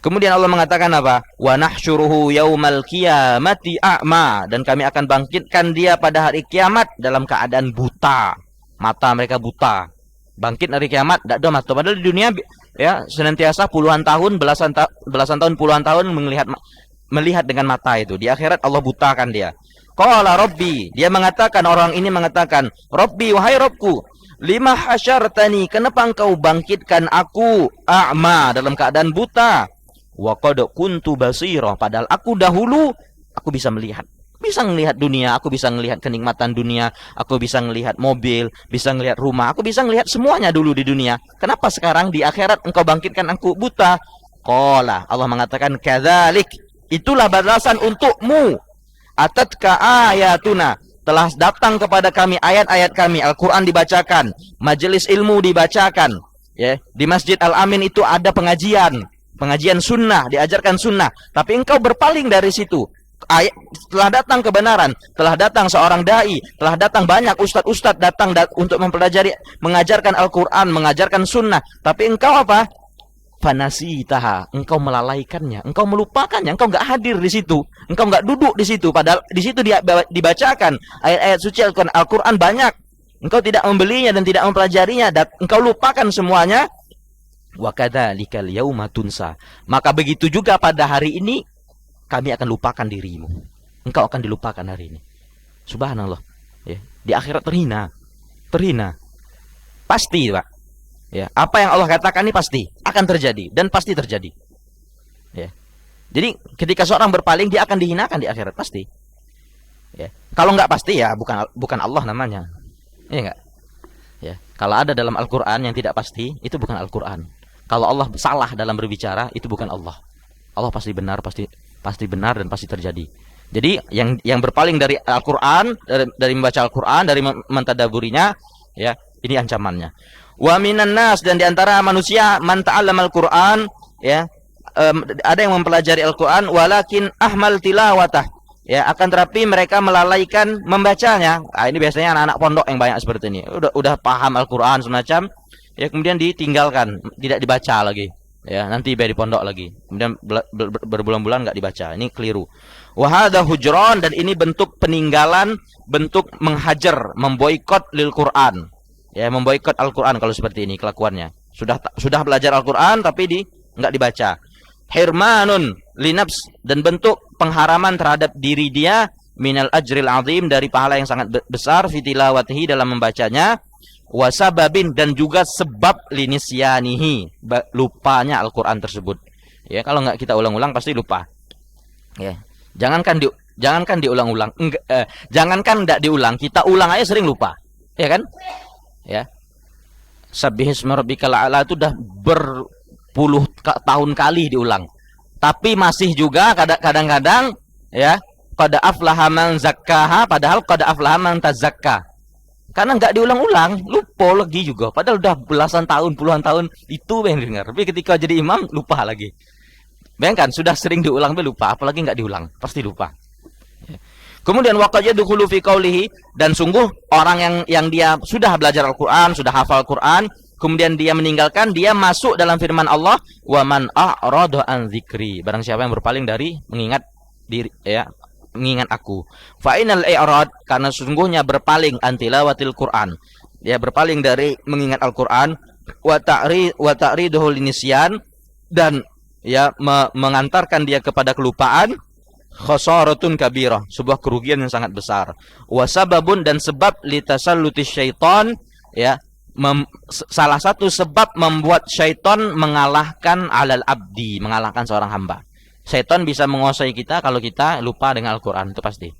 Kemudian Allah mengatakan apa? Wa nahsyuruhu yaumal qiyamati a'ma, dan kami akan bangkitkan dia pada hari kiamat dalam keadaan buta. Mata mereka buta. Bangkit dari kiamat tidak ada mata. Padahal di dunia ya senantiasa puluhan tahun, belasan tahun, puluhan tahun melihat dengan mata itu. Di akhirat Allah butakan dia. Qala Rabbi, dia mengatakan, orang ini mengatakan, Rabbi, wahai Rabbku, lima hasyartani, kenapa engkau bangkitkan aku a'ma dalam keadaan buta? Wa qad kuntu basira, padahal aku dahulu aku bisa melihat dunia, aku bisa melihat kenikmatan dunia, aku bisa melihat mobil, bisa melihat rumah, aku bisa melihat semuanya dulu di dunia. Kenapa sekarang di akhirat engkau bangkitkan aku buta? Qala, Allah mengatakan, kadzalik, itulah balasan untukmu. Atatka ayatuna, telah datang kepada kami ayat-ayat kami, Al-Quran dibacakan, majelis ilmu dibacakan ya. Di Masjid Al-Amin itu ada pengajian sunnah, diajarkan sunnah, tapi engkau berpaling dari situ. Telah datang kebenaran, telah datang seorang dai, telah datang banyak ustadz datang untuk mempelajari, mengajarkan Al-Quran, mengajarkan sunnah, tapi engkau apa? Fanasitaha, engkau melalaikannya, engkau melupakannya, engkau nggak hadir di situ, engkau nggak duduk di situ, padahal di situ dibacakan ayat-ayat suci Al-Quran banyak, engkau tidak membelinya dan tidak mempelajarinya, dan engkau lupakan semuanya. Wa kadzalikal yauma tunsa, maka begitu juga pada hari ini kami akan lupakan dirimu, engkau akan dilupakan hari ini. Subhanallah ya, di akhirat terhina pasti Pak. Ya, apa yang Allah katakan ini pasti akan terjadi dan pasti terjadi. Ya. Jadi ketika seorang berpaling dia akan dihinakan di akhirat pasti. Ya. Kalau nggak pasti ya bukan Allah namanya. Iya nggak? Ya. Kalau ada dalam Al-Qur'an yang tidak pasti, itu bukan Al-Qur'an. Kalau Allah salah dalam berbicara, itu bukan Allah. Allah pasti benar, pasti benar dan pasti terjadi. Jadi yang berpaling dari Al-Qur'an, dari membaca Al-Qur'an, dari mentadaburinya, ya, ini ancamannya. Wa minan nas, dan diantara manusia man ta'allamal Qur'an ya, ada yang mempelajari Al-Qur'an walakin ahmal tilawatah ya, akan tetapi mereka melalaikan membacanya. Ini biasanya anak-anak pondok yang banyak seperti ini. Udah paham Al-Qur'an semacam ya, kemudian ditinggalkan, tidak dibaca lagi. Ya, nanti biar di pondok lagi. Kemudian berbulan-bulan enggak dibaca. Ini keliru. Wa hadza hujran, dan ini bentuk peninggalan, bentuk menghajar, memboikot lil Qur'an. Ya, memboikot Al-Qur'an kalau seperti ini kelakuannya. Sudah belajar Al-Qur'an tapi enggak dibaca. Hirmanun linafs, dan bentuk pengharaman terhadap diri dia minal ajril azim, dari pahala yang sangat besar fitilawatihi, dalam membacanya, wasababin, dan juga sebab linisyanihi, lupanya Al-Qur'an tersebut. Ya, kalau enggak kita ulang-ulang pasti lupa. Ya. Jangankan Jangankan diulang-ulang, jangankan tidak diulang, kita ulang aja sering lupa, ya kan? Ya. Sabbihisma rabbikal a'la itu udah berpuluh tahun kali diulang. Tapi masih juga kadang-kadang ya, qad aflaha man zakkaha, padahal qad aflaha man tazakka. Karena nggak diulang-ulang, lupa lagi juga. Padahal udah belasan tahun, puluhan tahun itu yang dengar. Tapi ketika jadi imam lupa lagi. Bayangkan sudah sering diulang tapi lupa, apalagi nggak diulang, pasti lupa. Kemudian waqad yadkhulu fi qoulihi, dan sungguh orang yang dia sudah belajar Al-Qur'an, sudah hafal Al-Qur'an, kemudian dia meninggalkan, dia masuk dalam firman Allah, wa man a'rada an dzikri. Barang siapa yang berpaling dari mengingat diri, ya, mengingat aku. Fa inal i'rad, karena sesungguhnya berpaling antilawatil Qur'an. Dia berpaling dari mengingat Al-Qur'an, wa ta'riduhu linisyan, dan ya mengantarkan dia kepada kelupaan, khasaratun kabirah, sebuah kerugian yang sangat besar. Wasababun, dan sebab litasallutis syaitan, ya, salah satu sebab membuat syaitan mengalahkan alal abdi, mengalahkan seorang hamba. Syaitan bisa menguasai kita kalau kita lupa dengan Al-Qur'an, itu pasti.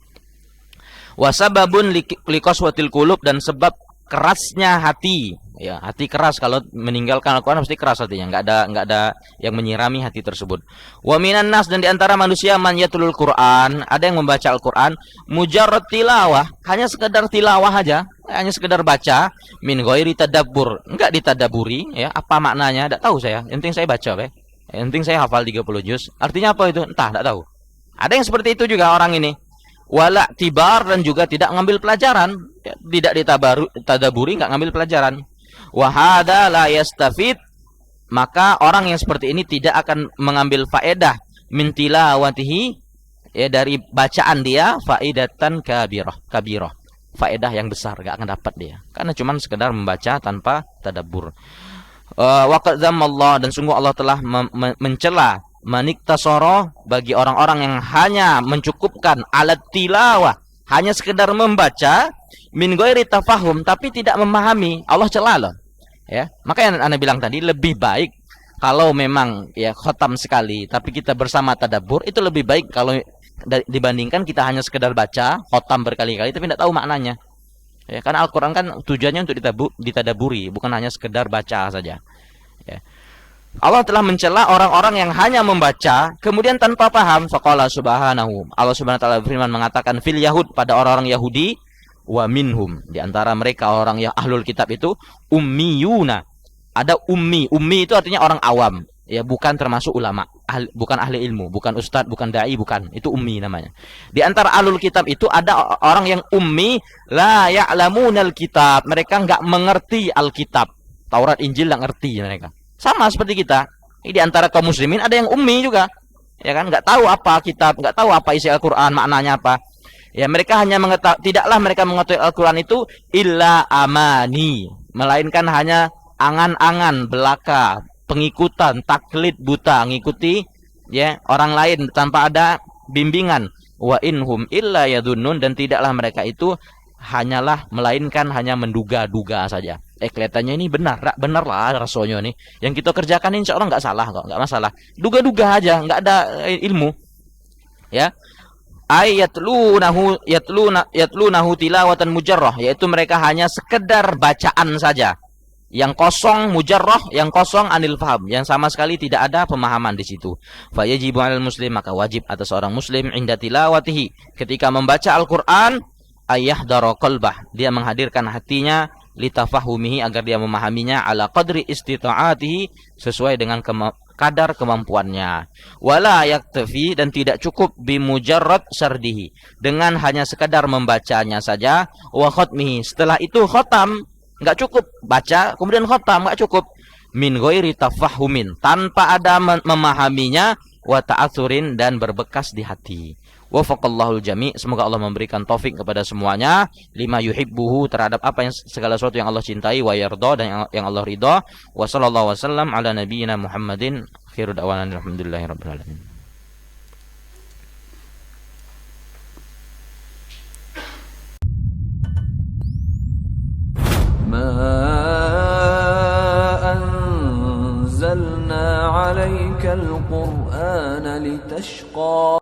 Wasababun liqaswatil qulub, dan sebab kerasnya hati, ya, hati keras kalau meninggalkan Al-Qur'an pasti keras hatinya, enggak ada yang menyirami hati tersebut. Wa minan nas, dan di antara manusia man yatlul Qur'an, ada yang membaca Al-Qur'an mujarrad tilawah, hanya sekedar tilawah aja, hanya sekedar baca, min ghairi tadabbur, enggak ditadaburi, ya, apa maknanya enggak tahu saya, yang penting saya baca, yang penting saya hafal 30 juz. Artinya apa itu? Entah, enggak tahu. Ada yang seperti itu juga orang ini. Wala tibar, dan juga tidak ngambil pelajaran, ya, tidak ditadaburi, enggak ngambil pelajaran. Wa hada la yastafid, maka orang yang seperti ini tidak akan mengambil faedah min tilawatihi, ya, dari bacaan dia, faidatan kabirah, faedah yang besar enggak akan dapat dia, karena cuma sekedar membaca tanpa tadabbur. Wa qad zammallah, dan sungguh Allah telah mencela maniktasara, bagi orang-orang yang hanya mencukupkan alat tilawah, hanya sekedar membaca, min ghairi tafahum, tapi tidak memahami. Allah cela loh, ya. Makanya Anda bilang tadi, lebih baik kalau memang ya khatam sekali tapi kita bersama tadabbur, itu lebih baik kalau dibandingkan kita hanya sekedar baca khatam berkali-kali tapi tidak tahu maknanya, ya. Karena Al-Qur'an kan tujuannya untuk ditadaburi, bukan hanya sekedar baca saja, ya. Allah telah mencela orang-orang yang hanya membaca kemudian tanpa paham. Faqala subhanahu, Allah Subhanahu wa taala berfirman mengatakan fil yahud, pada orang-orang Yahudi, wa minhum, di antara mereka orang yang ahlul kitab itu, ummiyuna, ada ummi. Ummi itu artinya orang awam, ya, bukan termasuk ulama, bukan ahli ilmu, bukan ustadz, bukan dai, bukan, itu ummi namanya. Di antara ahlul kitab itu ada orang yang ummi, la ya'lamunal kitab, mereka enggak mengerti Alkitab, Taurat Injil enggak ngerti mereka. Sama seperti kita. Di antara kaum muslimin ada yang ummi juga, ya kan, nggak tahu apa kitab, nggak tahu apa isi Al-Qur'an, maknanya apa. Ya, mereka hanya tidaklah mereka mengetahui Al-Qur'an itu illa amani, melainkan hanya angan-angan belaka, pengikutan, taklid buta, ngikuti, ya, orang lain tanpa ada bimbingan. Wa inhum illa yadunnun, dan tidaklah mereka itu hanyalah melainkan hanya menduga-duga saja. Kelihatannya ini benar lah rasanya nih. Yang kita kerjakan insya Allah nggak salah kok, nggak masalah. Duga-duga aja, nggak ada ilmu. Ya. Yatlunahu tilawatan mujarrah, yaitu mereka hanya sekedar bacaan saja. Yang kosong mujarrah, yang kosong anil faham, yang sama sekali tidak ada pemahaman di situ. Fa yajibu 'alal muslim, maka wajib atas seorang muslim inda tilawatihi, ketika membaca Al-Qur'an, ayahdara qalbah, dia menghadirkan hatinya, litafahumihi, agar dia memahaminya, ala qadri istita'atihi, sesuai dengan kadar kemampuannya. Wala yaktafi, dan tidak cukup bimujarrad sardihi, dengan hanya sekadar membacanya saja, wa khatmihi, setelah itu khatam, enggak cukup baca kemudian khatam, enggak cukup, min ghairi tafahumin, tanpa ada memahaminya, wa ta'atsurin, dan berbekas di hati. Wafaqallahul jami', semoga Allah memberikan taufik kepada semuanya, lima yuhibbuhu, terhadap apa yang segala sesuatu yang Allah cintai, wa yarda, dan yang Allah ridha. Wa sallallahu wasallam ala nabiyyina Muhammadin, khairu da'wana alhamdulillahirabbil alamin. Ma anzalna 'alaikal qur'ana litashqa